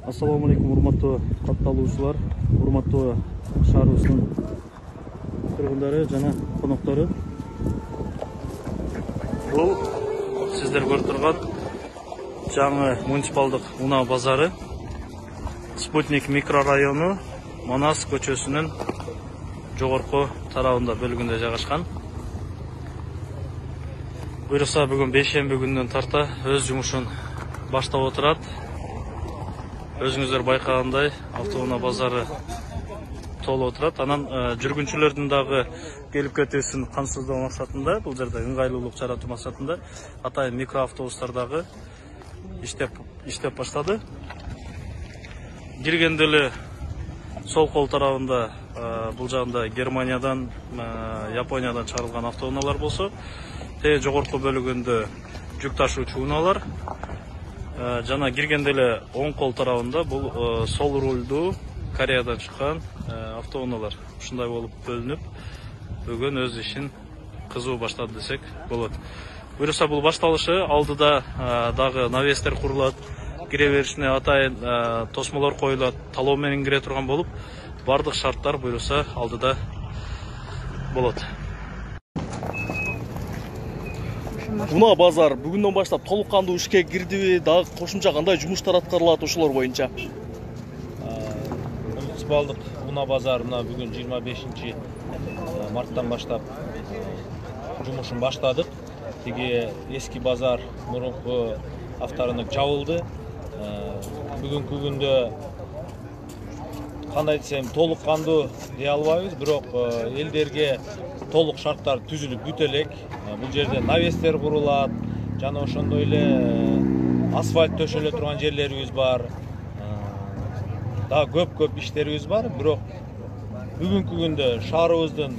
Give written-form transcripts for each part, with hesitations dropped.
Assalamu alaikum урматтуу катталуучулар, урматтуу шаарыбыздын тургундары жана коноктору. Бул сиздер көрүп турган жаңы муниципалдык унаа базары Спутник микрорайону Манас көчөсүнүн жогорку тарабында бөлүгүндө жайгашкан. Буюрса бүгүн бейшемби күндөн тарта өз жумушун баштап отурат. Өзүңүздөр байкагандай автоунаа базары толуп отурат. Анан жүргүнчүлөрдүн дагы келип кетүүсүн камсыздоо максатында, бул жерде ыңгайлуулук жаратуу максатында атайын микроавтобустар дагы иштеп баштады. Киргенде эле сол кол тарабында бул жагында Германиядан, Япониядан чыгарылган автоунаалар болсо, жогорку бөлүгүндө жүк ташуучу унаалар. Жана киргенде эле оң кол тарабында бул сол рулдуу Кореядан чыккан автоунаалар. Ушундай болуп бөлүнүп, бүгүн өз ишин кызуу баштады десек болот. Буюрса бул башталышы алдыда дагы навестер курулат, кире беришине атайын тосмолор коюлат, талоо менен кире турган болуп, бардык шарттар буюрса алдыда болот. Унаа базар бүгүндөн баштап толук кандуу ишке кирдиби, дагы кошумча кандай жумуштар аткарылат ошолор боюнча? Муниципалдык унаа базар мына бүгүн 25 марттан баштап жумушун баштадык. Тиги эски базар мурунку авторынок жабылды. Бүгүнкү күндө кандай десем толук кандуу дей албайбыз, бирок элдерге толук шарттар түзүлүп бүтө элек. Бул жерде навестер курулат, жана ошондой эле асфальт төшөлө турган жерлерибиз бар. Дагы көп иштерибиз бар, бирок бүгүнкү күндө шаарыбыздын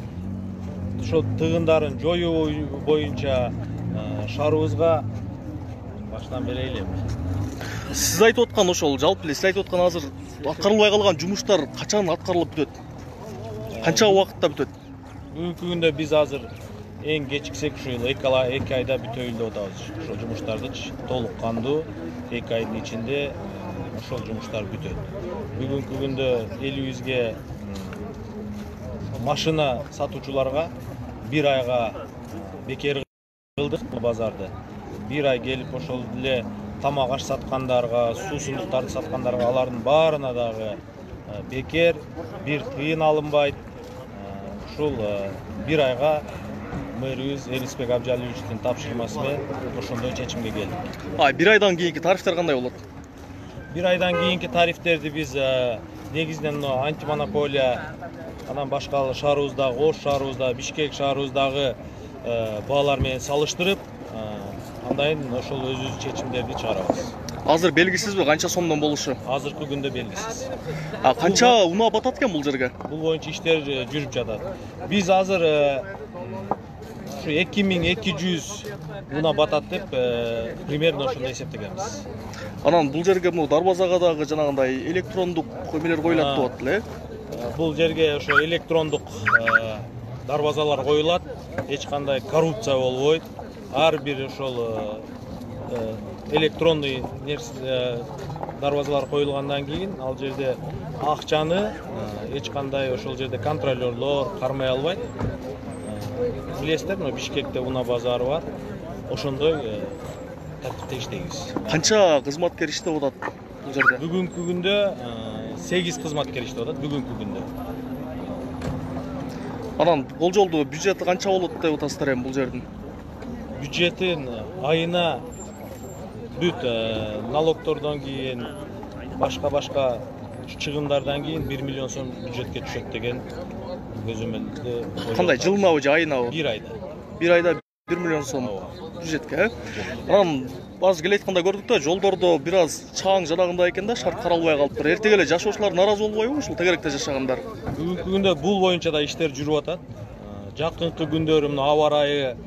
ошол тыгындарын жоюу боюнча шаарыбызга баштан берейли. Сиз айтып аткан ошол жалпы эле сиз айтып аткан азыр аткарылбай калган жумуштар качан аткарылып бүтөт? Канча убакытта бүтөт? Бүгүнкү күндө биз азыр эң кечиксек ушул 2 айда бүтөйүн деп атабыз. Ошол жумуштарды толук кандуу 2 айдын ичинде ошол жумуштар бүтөт. Бүгүнкү күндө элибизге машина сатуучуларга 1 айга бекер кылдык базарды. 1 ай келип ошол эле тамак аш саткандарга, суусундуктарды саткандарга алардын баарына дагы бекер, бир тыйын алынбайт. Ушул 1 айга мэрибиз Элисбек Абжалиевичтин тапшырмасы менен ошондой чечимге келдик. 1 айдан кийинки тарифтер кандай болот? 1 айдан кийинки тарифтерди биз негизинен антимонополия, анан башка шаарыбыздагы, Ош шаарыбыздагы, Бишкек шаарыбыздагы баалар менен салыштырып, андайын ошол өзүбүз чечимдерди чыгарабыз. Азыр белгисизби канча сомдон болушу? Азыркы күндө белгисиз. Канча унаа батат экен бул жерге? Бул боюнча иштер жүрүп жатат. Биз азыр ушу 2200 унаа батат деп примерно ошондой эсептегенбиз. Анан бул жерге дарбазага дагы жанагындай электрондук эмелер коюлат деп атты эле. Бул жерге ошо электрондук дарбазалар коюлат, эч кандай коррупция болбойт. Ар бир ошол электронный дарбазалар коюлгандан кийин ал жерде акчаны эч кандай ошол жерде контролерлор кармай албайт. Билесиздер, Бишкекте унаа базары бар. Ошондой тартипте иштейбиз. Канча кызматкер иштеп атат бул жерде? Бүгүнкү күндө 8 кызматкер иштеп атат бүгүнкү күндө. Анан болжолдуу бюджети канча болот деп атасыздар эми бул жердин? Бюджетин айына бүт налогтордон кийин башка чыгымдардан кийин 1 миллион сом бюджетке түшөт деген көзөмөлдү. Кандай жылынабы же айынабы? 1 айда. 1 айда 1 миллион сом бюджетке. Анан азыр келе айтканда көрдүк да, жолдордо бир аз чаң жанагындай экен да, шарт каралбай калыптыр. Эртеге эле жашоочулар наразы болбойбу ушул тегеректе жашагандар? Бүгүнкү күндө бул боюнча да иштер жүрүп атат. Жакынкы күндөрү мына аба ырайы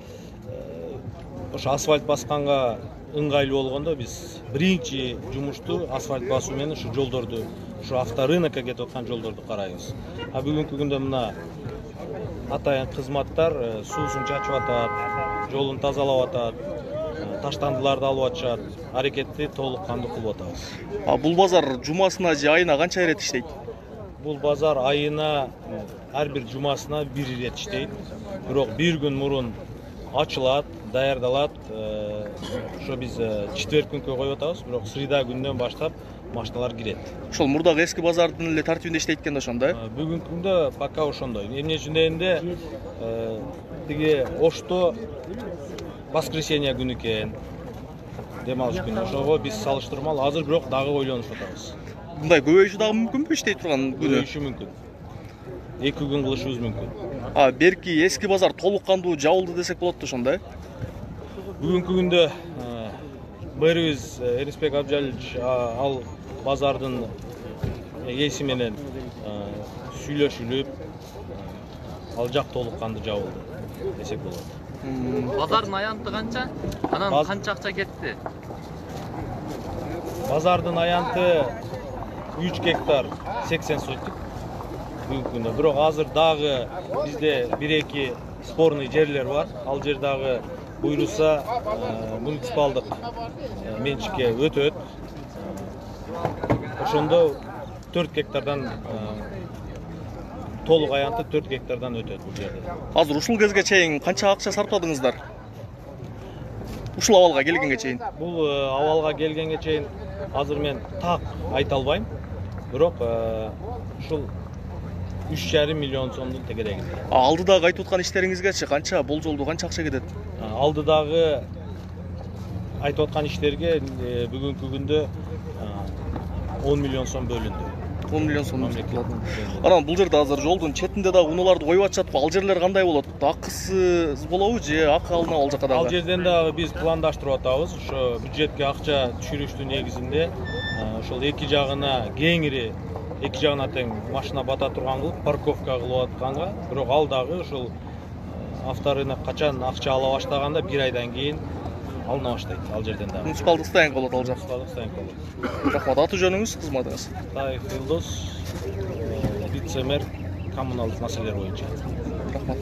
ошо асфальт басканга ыңгайлуу болгондо биз биринчи жумушту асфальт басуу менен ушу жолдорду, ушу авторынокко кетип аткан жолдорду карайбыз. Бүгүнкү күндө мына атайын кызматтар суусун чачып атат, жолун тазалап атат. таштандыларды алып атышат. Аракетти толук кандуу кылып атабыз. Бул базар жумасына же айына канча ирет иштейт? Бул базар айына ар бир жумасына бир ирет иштейт. Бирок бир күн мурун ачылат, даярдалат. Ошо биз четверг күнкө коюп атабыз, бирок среда күндөн баштап машиналар кирет. Ошол мурдагы эски базардын эле тартибинде иштейт экен да ошондо? Бүгүнкү күндө пока ошондой. Эмне үчүн дегенде тиги Ошто воскресенье күнү экен. Дем алыш күнү. Ошого биз салыштырмалуу азыр бирок дагы ойлонуп атабыз. Мындай көбөйүшү дагы мүмкүнбү иштей турган күнү? Көбөйүшү мүмкүн. 2 күн кылышыбыз мүмкүн. Берки эски базар толук кандуу жабылды десек болот да ошондо? Бүгүнкү күндө мэрибиз Эрисбек Абжалович ал базардын ээси менен сүйлөшүлүп, ал жак толук кандуу жабылды десек болот. Базардын аянты канча? Анан канча акча кетти? Базардын аянты 3 гектар 80 сотик. Бүгүнкү күндө. Бирок азыр дагы бизде 1-2 спорный жерлер бар. Ал жер дагы буйруса муниципалдык менчикке өтөт. Ошондо 4 гектардан толук аянты 4 гектардан өтөт бул жерде. Азыр ушул кезге чейин канча акча сарптадыңыздар? Ушул абалга келгенге чейин? Бул абалга келгенге чейин азыр мен так айта албайм. Бирок ушул 3,5 миллион сомдун тегерегинде. Алдыдагы айтып аткан иштериңизгечи канча болжолдуу канча акча кетет? Алдыдагы айтып аткан иштерге бүгүнкү күндө 10 миллион сом бөлүндү. 10 миллион сом болот. Анан бул жерде азыр жолдун четинде дагы унааларды коюп атышатпы? Ал жерлер кандай болот? Акысыз болобу же акы алынабы ал жака дагы? Ал жерден дагы биз пландаштырып атабыз. Ошо бюджетке акча түшүрүштүн негизинде ошол эки жагына кеңири, эки жагына тең машина бата турган кылып парковка кылып атканга, бирок ал дагы ошол авторынок качан акча ала баштаганда 1 айдан кийин алына баштайт ал жерден дагы. Муниципалдык стоянка болот ал жак. Муниципалдык стоянка болот. Рахмат, аты жөнүңүз, кызматыңыз? Таев Илдос, вице-мэр коммуналдык маселелер боюнча. Рахмат.